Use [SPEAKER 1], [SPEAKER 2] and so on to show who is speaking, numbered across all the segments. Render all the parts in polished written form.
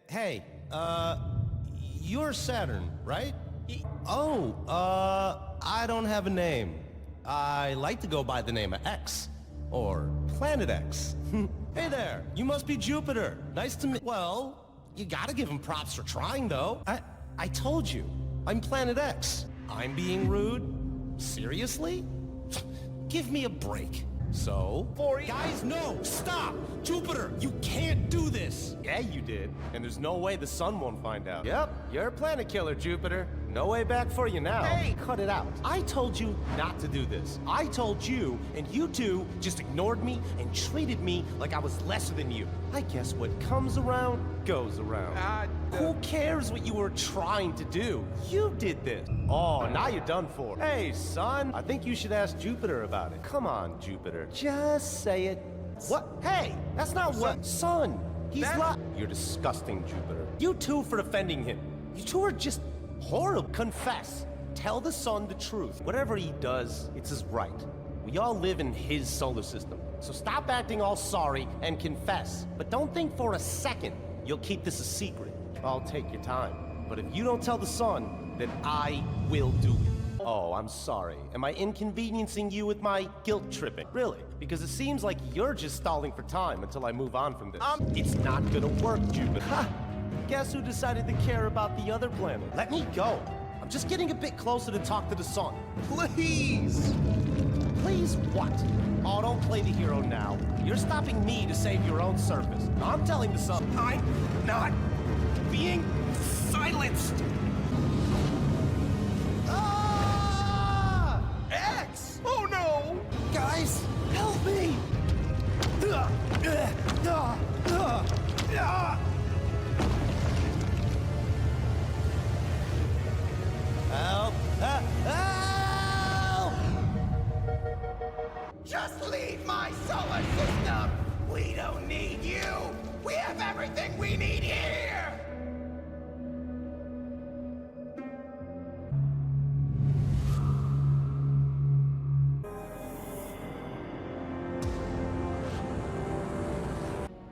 [SPEAKER 1] Hey, you're Saturn, right? I don't have a name. I like to go by the name of X, or Planet X. Hey there, you must be Jupiter. Nice to meet. Well, you gotta give him props for trying, though. I told you, I'm Planet X. I'm being rude? Seriously? Give me a break. So? Guys, no! Stop! Jupiter, you can't do this! Yeah, you did. And there's no way the sun won't find out. Yep, you're a planet killer, Jupiter. No way back for you now. Hey! Cut it out. I told you not to do this. I told you, and you two just ignored me and treated me like I was lesser than you. I guess what comes around, goes around. Who cares what you were trying to do? You did this. Oh, now you're done for. Hey, son, I think you should ask Jupiter about it. Come on, Jupiter. Just say it. What? Hey, that's not what. Son, he's not. You're disgusting, Jupiter. You two for defending him. You two are just horrible. Confess. Tell the sun the truth. Whatever he does, it's his right. We all live in his solar system. So stop acting all sorry and confess. But don't think for a second you'll keep this a secret. I'll take your time. But if you don't tell the sun, then I will do it. Oh, I'm sorry. Am I inconveniencing you with my guilt tripping? Really? Because it seems like you're just stalling for time until I move on from this. It's not gonna work, Jupiter. Ha! Guess who decided to care about the other planet? Let me go. I'm just getting a bit closer to talk to the sun. Please! Please what? Oh, don't play the hero now. You're stopping me to save your own surface. I'm telling the sun. I'm not being silenced! Ah! X! Oh no! Guys, help me! Help! Help!
[SPEAKER 2] Just leave my solar system! We don't need you! We have everything we need here!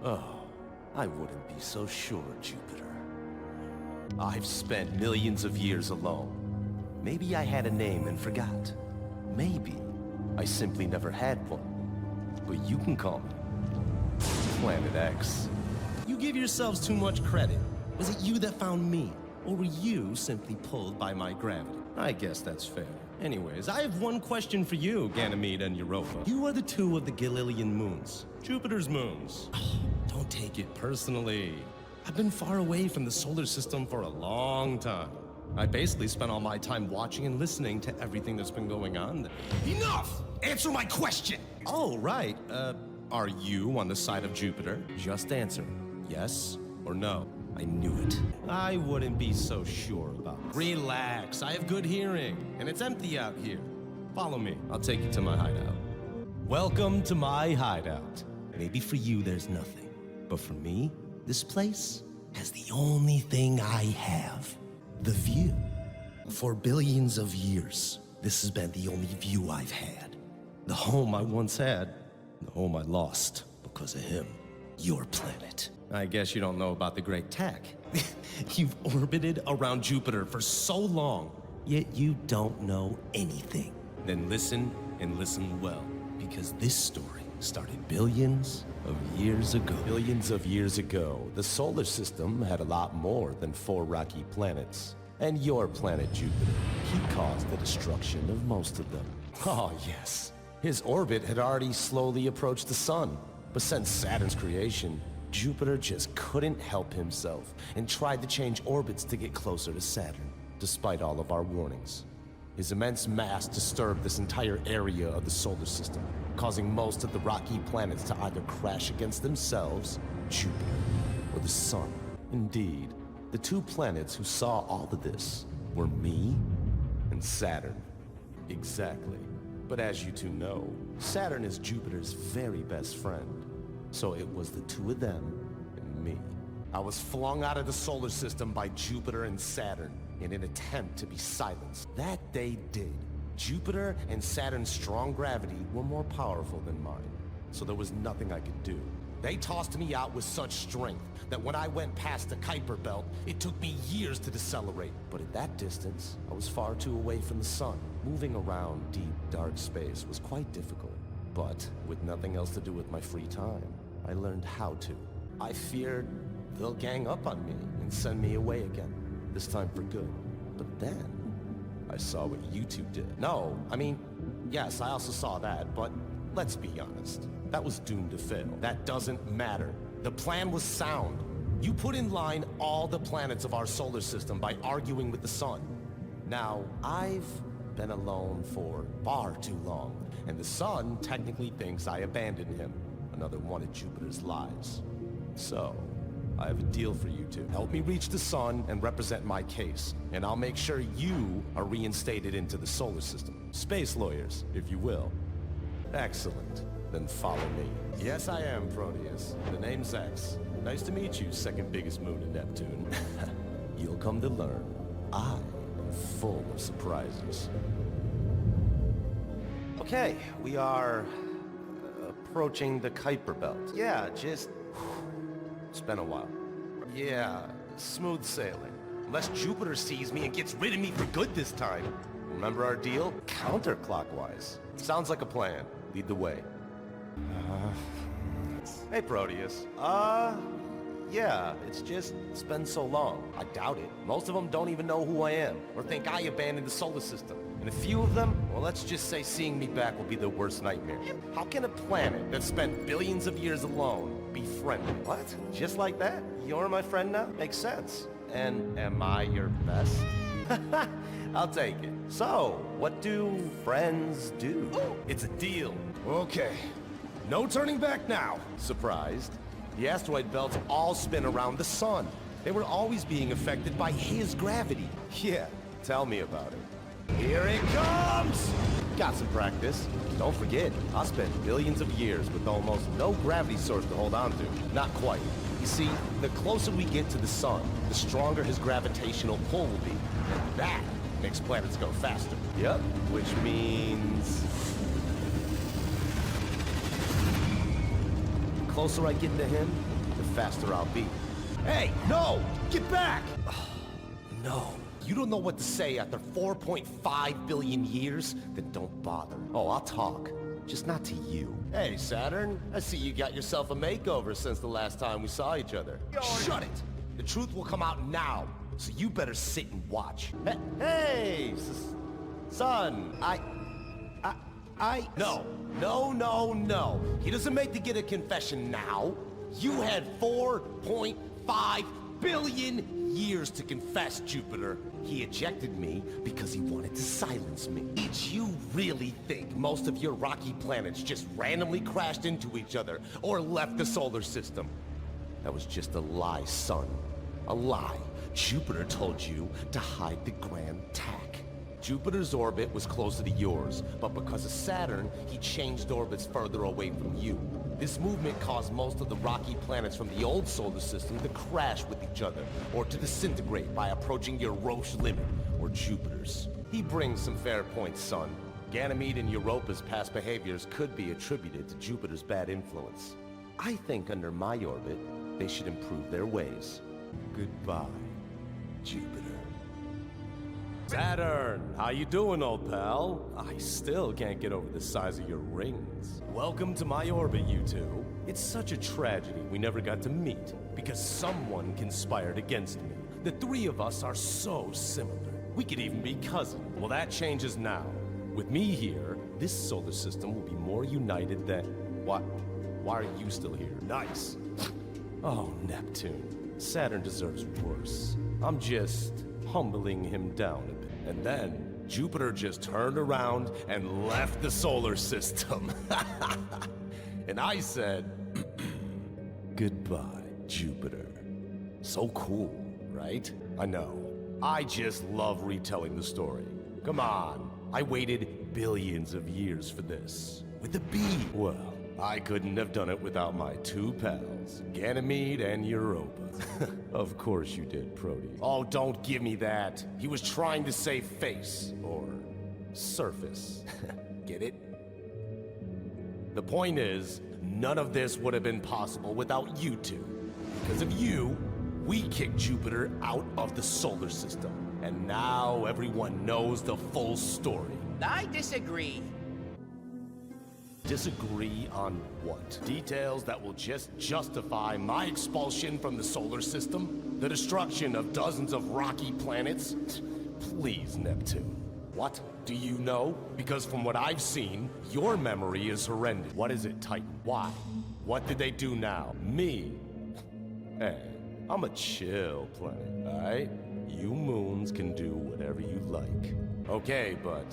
[SPEAKER 1] Oh, I wouldn't be so sure, Jupiter. I've spent millions of years alone. Maybe I had a name and forgot. Maybe I simply never had one. But you can call me Planet X. You give yourselves too much credit. Was it you that found me? Or were you simply pulled by my gravity? I guess that's fair. Anyways, I have one question for you, Ganymede and Europa. You are the two of the Galilean moons, Jupiter's moons. Don't take it personally. I've been far away from the solar system for a long time. I basically spent all my time watching and listening to everything that's been going on.
[SPEAKER 2] Enough! Answer my question!
[SPEAKER 1] Oh, right. Are you on the side of Jupiter? Just answer. Yes or no. I knew it. I wouldn't be so sure about it. Relax. I have good hearing, and it's empty out here. Follow me. I'll take you to my hideout. Welcome to my hideout. Maybe for you there's nothing, but for me, this place has the only thing I have. The view. For billions of years, this has been the only view I've had. The home I once had, the home I lost because of him. Your planet. I guess you don't know about the great tech. You've orbited around Jupiter for so long, yet you don't know anything. Then listen, and listen well, because this story started billions of years ago. Billions of years ago, the solar system had a lot more than 4 rocky planets. And your planet, Jupiter, he caused the destruction of most of them. Oh, yes. His orbit had already slowly approached the sun. But since Saturn's creation, Jupiter just couldn't help himself and tried to change orbits to get closer to Saturn, despite all of our warnings. His immense mass disturbed this entire area of the solar system, causing most of the rocky planets to either crash against themselves, Jupiter, or the sun. Indeed, the 2 planets who saw all of this were me and Saturn. Exactly. But as you two know, Saturn is Jupiter's very best friend. So it was the 2 of them and me. I was flung out of the solar system by Jupiter and Saturn in an attempt to be silenced. That they did. Jupiter and Saturn's strong gravity were more powerful than mine, so there was nothing I could do. They tossed me out with such strength that when I went past the Kuiper belt, it took me years to decelerate. But at that distance, I was far too away from the sun. Moving around deep, dark space was quite difficult. But with nothing else to do with my free time, I learned how to. I feared they'll gang up on me and send me away again, this time for good. But then, I saw what you two did. No, I mean, yes, I also saw that, but let's be honest. That was doomed to fail. That doesn't matter. The plan was sound. You put in line all the planets of our solar system by arguing with the sun. Now, I've been alone for far too long, and the sun technically thinks I abandoned him. Another one of Jupiter's lies. So, I have a deal for you two. Help me reach the sun and represent my case, and I'll make sure you are reinstated into the solar system. Space lawyers, if you will. Excellent. Then follow me. Yes, I am, Proteus. The name's X. Nice to meet you, second biggest moon in Neptune. You'll come to learn. I am full of surprises. Okay, we are approaching the Kuiper belt. Yeah, just... It's been a while. Yeah, smooth sailing. Unless Jupiter sees me and gets rid of me for good this time. Remember our deal? Counterclockwise. Sounds like a plan. Lead the way. Hey, Proteus. Yeah, it's been so long. I doubt it. Most of them don't even know who I am, or think I abandoned the solar system. And a few of them, well, let's just say seeing me back will be their worst nightmare. How can a planet that spent billions of years alone be friendly? What? Just like that? You're my friend now? Makes sense. And am I your best? I'll take it. So, what do friends do? It's a deal. Okay. No turning back now. Surprised? The asteroid belts all spin around the sun. They were always being affected by his gravity. Yeah, tell me about it. Here it comes! Got some practice. Don't forget, I spent billions of years with almost no gravity source to hold on to. Not quite. You see, the closer we get to the sun, the stronger his gravitational pull will be. And that makes planets go faster. Yep, which means... the closer I get to him, the faster I'll be. Hey, no! Get back! No. You don't know what to say after 4.5 billion years? Then don't bother. Oh, I'll talk. Just not to you. Hey, Saturn. I see you got yourself a makeover since the last time we saw each other. Shut it! The truth will come out now, so you better sit and watch. Hey, son, No. He doesn't make to get a confession now. You had 4.5 billion years to confess, Jupiter. He ejected me because he wanted to silence me. Did you really think most of your rocky planets just randomly crashed into each other or left the solar system? That was just a lie, son. A lie. Jupiter told you to hide the grand tack. Jupiter's orbit was closer to yours, but because of Saturn, he changed orbits further away from you. This movement caused most of the rocky planets from the old solar system to crash with each other, or to disintegrate by approaching your Roche limit, or Jupiter's. He brings some fair points, son. Ganymede and Europa's past behaviors could be attributed to Jupiter's bad influence. I think under my orbit, they should improve their ways. Goodbye, Jupiter. Saturn, how you doing, old pal? I still can't get over the size of your rings. Welcome to my orbit, you two. It's such a tragedy we never got to meet, because someone conspired against me. The three of us are so similar. We could even be cousins. Well, that changes now. With me here, this solar system will be more united than... What? Why are you still here? Nice. Oh, Neptune. Saturn deserves worse. I'm just humbling him down a bit. And then, Jupiter just turned around and left the solar system. And I said, goodbye, Jupiter. So cool, right? I know. I just love retelling the story. Come on. I waited billions of years for this. With a B. Well, I couldn't have done it without my two pals, Ganymede and Europa. Of course you did, Proteus. Oh, don't give me that. He was trying to save face, or surface. Get it? The point is, none of this would have been possible without you two. Because of you, we kicked Jupiter out of the solar system. And now everyone knows the full story.
[SPEAKER 2] I disagree.
[SPEAKER 1] Disagree on what? Details that will just justify my expulsion from the solar system? The destruction of dozens of rocky planets? Please, Neptune. What? Do you know? Because from what I've seen, your memory is horrendous. What is it, Titan? Why? What did they do now? Me? Hey, I'm a chill planet, alright? You moons can do whatever you like. Okay, but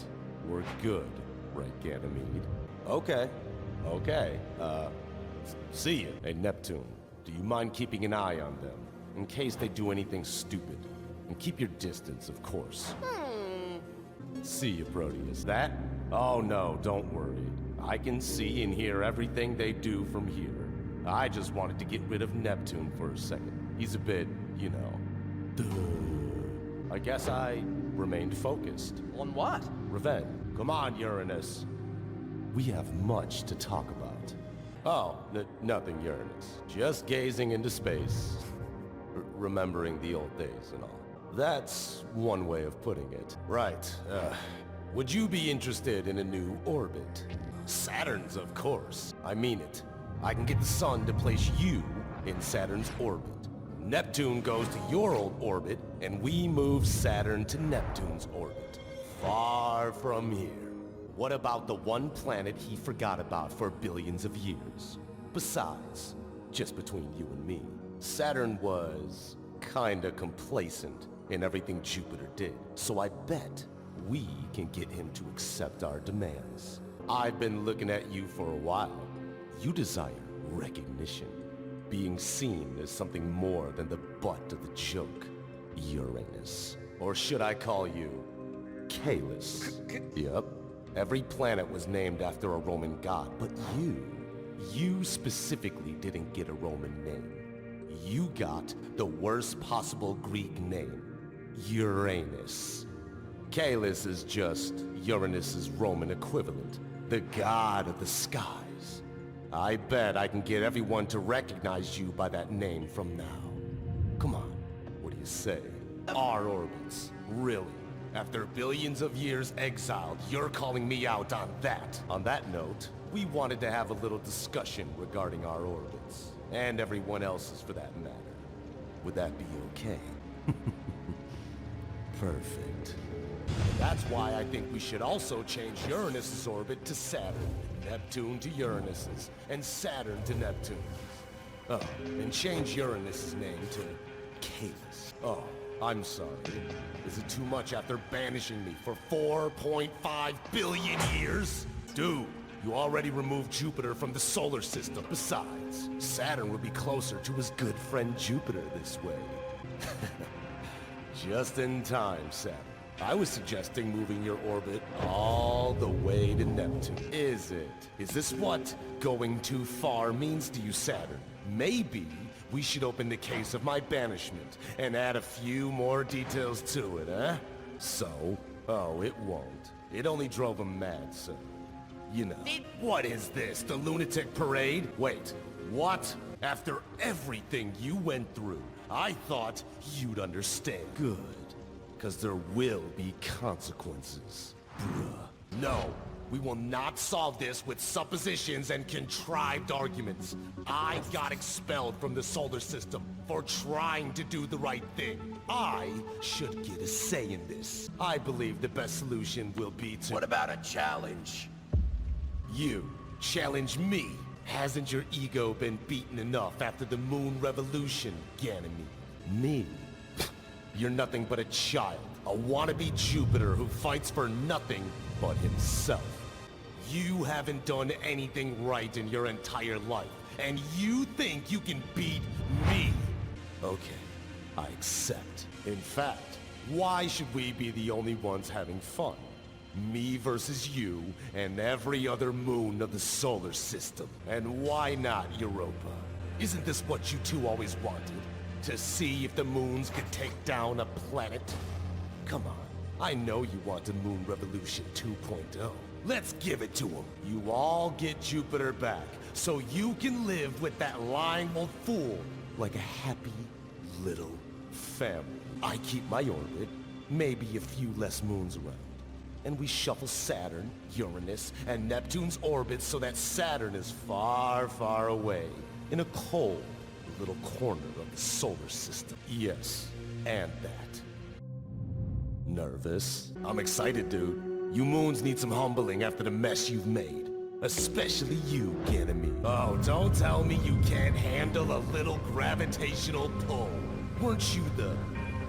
[SPEAKER 1] we're good, right, Ganymede? Okay. See you. Hey, Neptune, do you mind keeping an eye on them? In case they do anything stupid. And keep your distance, of course. See you, Proteus. That? Oh no, don't worry. I can see and hear everything they do from here. I just wanted to get rid of Neptune for a second. He's a bit, you know... I guess I remained focused.
[SPEAKER 2] On what?
[SPEAKER 1] Revenge. Come on, Uranus. We have much to talk about. Oh, nothing, Uranus. Just gazing into space. Remembering the old days and all. That's one way of putting it. Right, would you be interested in a new orbit? Saturn's, of course. I mean it. I can get the sun to place you in Saturn's orbit. Neptune goes to your old orbit, and we move Saturn to Neptune's orbit. Far from here. What about the one planet he forgot about for billions of years? Besides, just between you and me, Saturn was kinda complacent in everything Jupiter did. So I bet we can get him to accept our demands. I've been looking at you for a while. You desire recognition. Being seen as something more than the butt of the joke. Uranus. Or should I call you... Caelus? Yep. Every planet was named after a Roman god, but you specifically didn't get a Roman name. You got the worst possible Greek name. Uranus. Caelus is just Uranus's Roman equivalent. The god of the skies. I bet I can get everyone to recognize you by that name from now. Come on, what do you say? Our orbits, really? After billions of years exiled, you're calling me out on that. On that note, we wanted to have a little discussion regarding our orbits. And everyone else's for that matter. Would that be okay? Perfect. And that's why I think we should also change Uranus's orbit to Saturn, Neptune to Uranus's, and Saturn to Neptune's. Oh, and change Uranus's name to Caelus. Oh, I'm sorry. Is it too much after banishing me for 4.5 billion years? Dude, you already removed Jupiter from the solar system. Besides, Saturn would be closer to his good friend Jupiter this way. Just in time, Saturn. I was suggesting moving your orbit all the way to Neptune. Is it? Is this what going too far means to you, Saturn? Maybe we should open the case of my banishment and add a few more details to it, huh? So? Oh, it won't. It only drove him mad, so... You know. What is this, the lunatic parade? Wait, what? After everything you went through, I thought you'd understand. Good. Because there will be consequences. Bruh. No, we will not solve this with suppositions and contrived arguments. I got expelled from the solar system for trying to do the right thing. I should get a say in this. I believe the best solution will be to...
[SPEAKER 2] What about a challenge?
[SPEAKER 1] You challenge me. Hasn't your ego been beaten enough after the moon revolution, Ganymede? Me? You're nothing but a child, a wannabe Jupiter who fights for nothing but himself. You haven't done anything right in your entire life, and you think you can beat me? Okay, I accept. In fact, why should we be the only ones having fun? Me versus you and every other moon of the solar system. And why not Europa? Isn't this what you two always wanted? To see if the moons could take down a planet? Come on, I know you want a moon revolution 2.0. Let's give it to him. You all get Jupiter back, so you can live with that lying old fool like a happy little family. I keep my orbit, maybe a few less moons around. And we shuffle Saturn, Uranus, and Neptune's orbits so that Saturn is far, far away, in a cold little corner of the solar system. Yes, and that. Nervous? I'm excited, dude. You moons need some humbling after the mess you've made. Especially you, Ganymede. Oh, don't tell me you can't handle a little gravitational pull. Weren't you the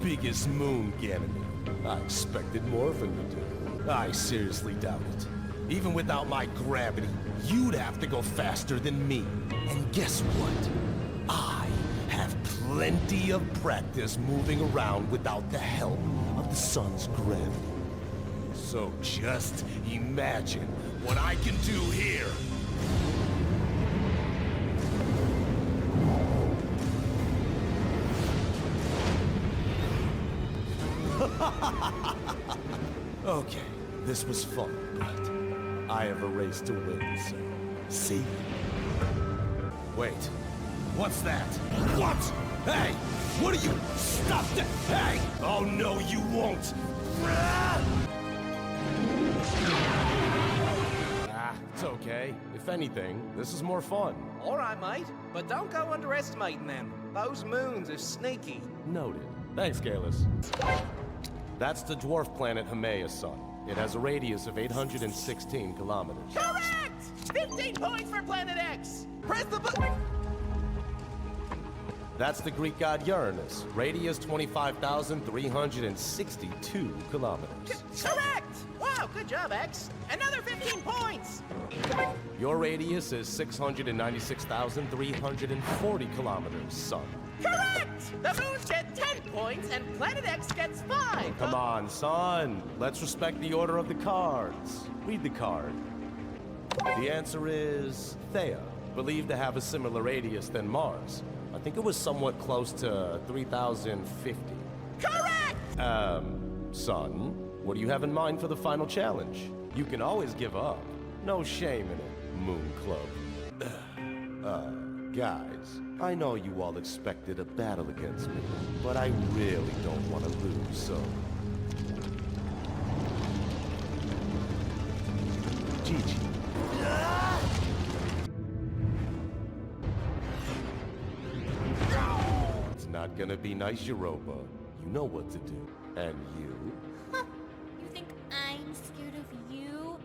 [SPEAKER 1] biggest moon, Ganymede? I expected more from you, dude. I seriously doubt it. Even without my gravity, you'd have to go faster than me. And guess what? I have plenty of practice moving around without the help of the sun's gravity. So just imagine what I can do here. Okay, this was fun, but I have a race to win, so see? Wait, what's that? What? Hey, what are you? Stop that! Hey! Oh no, you won't! It's okay. If anything, this is more fun.
[SPEAKER 3] All right, mate, but don't go underestimating them. Those moons are sneaky.
[SPEAKER 1] Noted. Thanks, Galus. That's the dwarf planet Haumea, son. It has a radius of 816 kilometers.
[SPEAKER 2] Correct! 15 points for Planet X! Press the button!
[SPEAKER 1] That's the Greek god Uranus. Radius 25,362 kilometers.
[SPEAKER 2] Correct! Wow, good job, X. Another 15 points!
[SPEAKER 1] Your radius is 696,340 kilometers, son.
[SPEAKER 2] Correct! The moons get 10 points and Planet X gets 5.
[SPEAKER 1] Come on, son. Let's respect the order of the cards. Read the card. The answer is Theia, believed to have a similar radius than Mars. I think it was somewhat close to 3,050.
[SPEAKER 2] Correct!
[SPEAKER 1] Son, what do you have in mind for the final challenge? You can always give up. No shame in it, Moon Club. Guys, I know you all expected a battle against me, but I really don't want to lose, so... GG. It's not gonna be nice, Europa. You know what to do. And you?
[SPEAKER 4] Huh. You think I'm scared of you?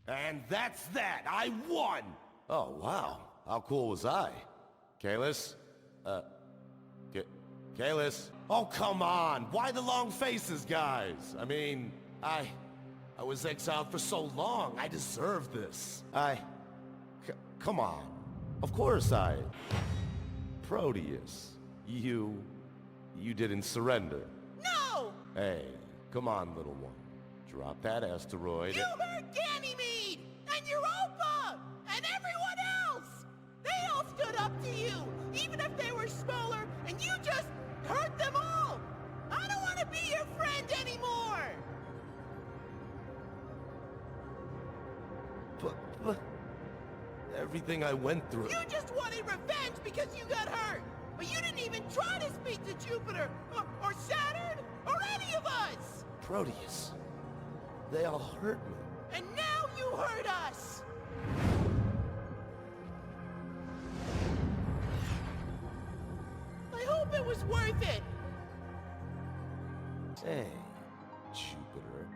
[SPEAKER 1] And that's that! I won! Oh, wow. How cool was I? Kalis? Kalis? Oh, come on! Why the long faces, guys? I mean, I was exiled for so long. I deserve this. Come on. Of course Proteus, you didn't surrender.
[SPEAKER 2] No!
[SPEAKER 1] Hey, come on, little one. Drop that asteroid.
[SPEAKER 2] You hurt Ganymede! And Europa! And everyone else! They all stood up to you, even if they were smaller, and you just hurt them all! I don't want to be your friend anymore!
[SPEAKER 1] But everything I went through...
[SPEAKER 2] You just wanted revenge because you got hurt! But you didn't even try to speak to Jupiter, or Saturn, or any of us!
[SPEAKER 1] Proteus, they all hurt me.
[SPEAKER 2] And now you hurt us! I hope it was worth it!
[SPEAKER 1] Hey, Jupiter.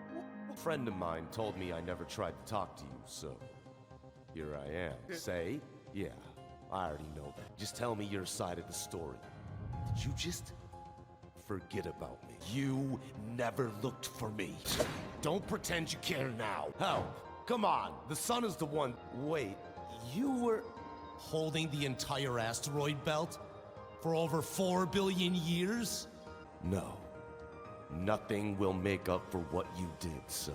[SPEAKER 1] A friend of mine told me I never tried to talk to you, so... here I am. Say, yeah, I already know that. Just tell me your side of the story. Did you just forget about me? You never looked for me. Don't pretend you care now. Hell, come on. The sun is the one... Wait, you were holding the entire asteroid belt for over 4 billion years? No. Nothing will make up for what you did, so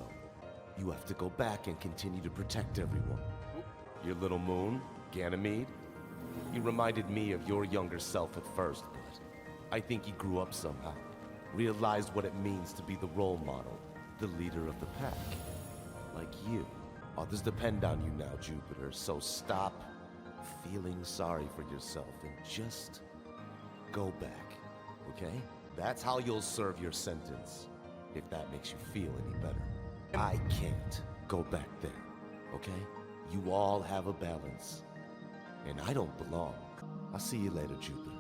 [SPEAKER 1] you have to go back and continue to protect everyone. Your little moon, Ganymede, he reminded me of your younger self at first, but I think he grew up somehow. Realized what it means to be the role model, the leader of the pack. Like you. Others depend on you now, Jupiter, so stop feeling sorry for yourself and just go back, okay? That's how you'll serve your sentence, if that makes you feel any better. I can't go back there, okay? You all have a balance, and I don't belong. I'll see you later, Jupiter.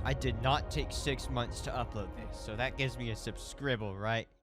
[SPEAKER 5] I did not take 6 months to upload this, so that gives me a subscribble, right?